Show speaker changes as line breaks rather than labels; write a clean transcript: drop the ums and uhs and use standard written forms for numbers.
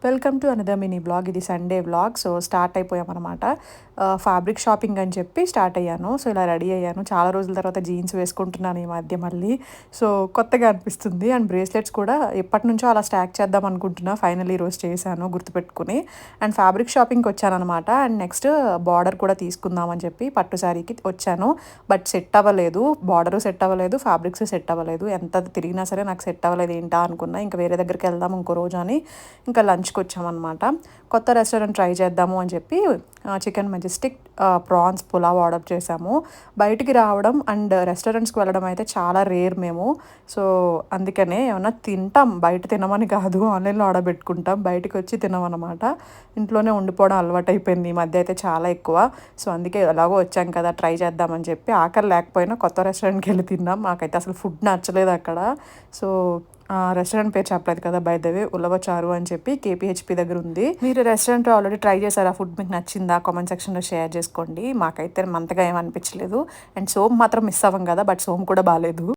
Welcome to another mini blog. ఇది Sunday blog. So start అయిపోయామన్నమాట. Fabric shopping అని చెప్పి స్టార్ట్ అయ్యాను. సో ఇలా రెడీ అయ్యాను. చాలా రోజుల తర్వాత జీన్స్ వేసుకుంటున్నాను ఈ మధ్య మళ్ళీ. సో కొత్తగా అనిపిస్తుంది. అండ్ బ్రేస్లెట్స్ కూడా ఎప్పటి నుంచో అలా స్టాక్ చేద్దాం అనుకుంటున్నా. ఫైనల్ ఈరోజు చేశాను గుర్తుపెట్టుకుని. అండ్ ఫ్యాబ్రిక్ షాపింగ్కి వచ్చానమాట. అండ్ నెక్స్ట్ బార్డర్ కూడా తీసుకుందామని చెప్పి పట్టు శారీకి వచ్చాను. బట్ సెట్ అవ్వలేదు. బార్డరు సెట్ అవ్వలేదు, ఫ్యాబ్రిక్స్ సెట్ అవ్వలేదు. ఎంత తిరిగినా సరే నాకు సెట్ అవ్వలేదు ఏంటా అనుకున్నా. ఇంకా వేరే దగ్గరికి వెళ్దాం ఇంకో రోజు అని ఇంకా లంచ్కి వచ్చామన్నమాట. కొత్త రెస్టారెంట్ ట్రై చేద్దాము అని చెప్పి chicken Majestic prawns pulao order చేసాము. బయటికి రావడం అండ్ రెస్టారెంట్స్కి వెళ్ళడం అయితే చాలా రేర్ మేము. సో అందుకనే ఏమన్నా తింటాం, బయట తినమని కాదు, ఆన్లైన్లో ఆర్డర్ పెట్టుకుంటాం. బయటకు వచ్చి తినమన్నమాట. ఇంట్లోనే ఉండిపోవడం అలవాటు అయిపోయింది ఈ మధ్య అయితే చాలా ఎక్కువ. సో అందుకే ఎలాగో వచ్చాం కదా ట్రై చేద్దామని చెప్పి ఆకలి లేకపోయినా కొత్త రెస్టారెంట్కి వెళ్ళి తిన్నాం. నాకైతే అసలు ఫుడ్ నచ్చలేదు అక్కడ. సో రెస్టారెంట్ పేరు చెప్పలేదు కదా, బై ద వే ఉలవచారు అని చెప్పి కేపీహెచ్పి దగ్గర ఉంది. మీరు రెస్టారెంట్ ఆల్రెడీ ట్రై చేశారా? ఫుడ్ మీకు నచ్చిందా? కామెంట్ సెక్షన్లో షేర్ చేసుకోండి. మాకైతే అంతగా ఏమనిపించలేదు. అండ్ సోమ్ మాత్రం మిస్ అవ్వం కదా, బట్ సోమ్ కూడా బాగాలేదు.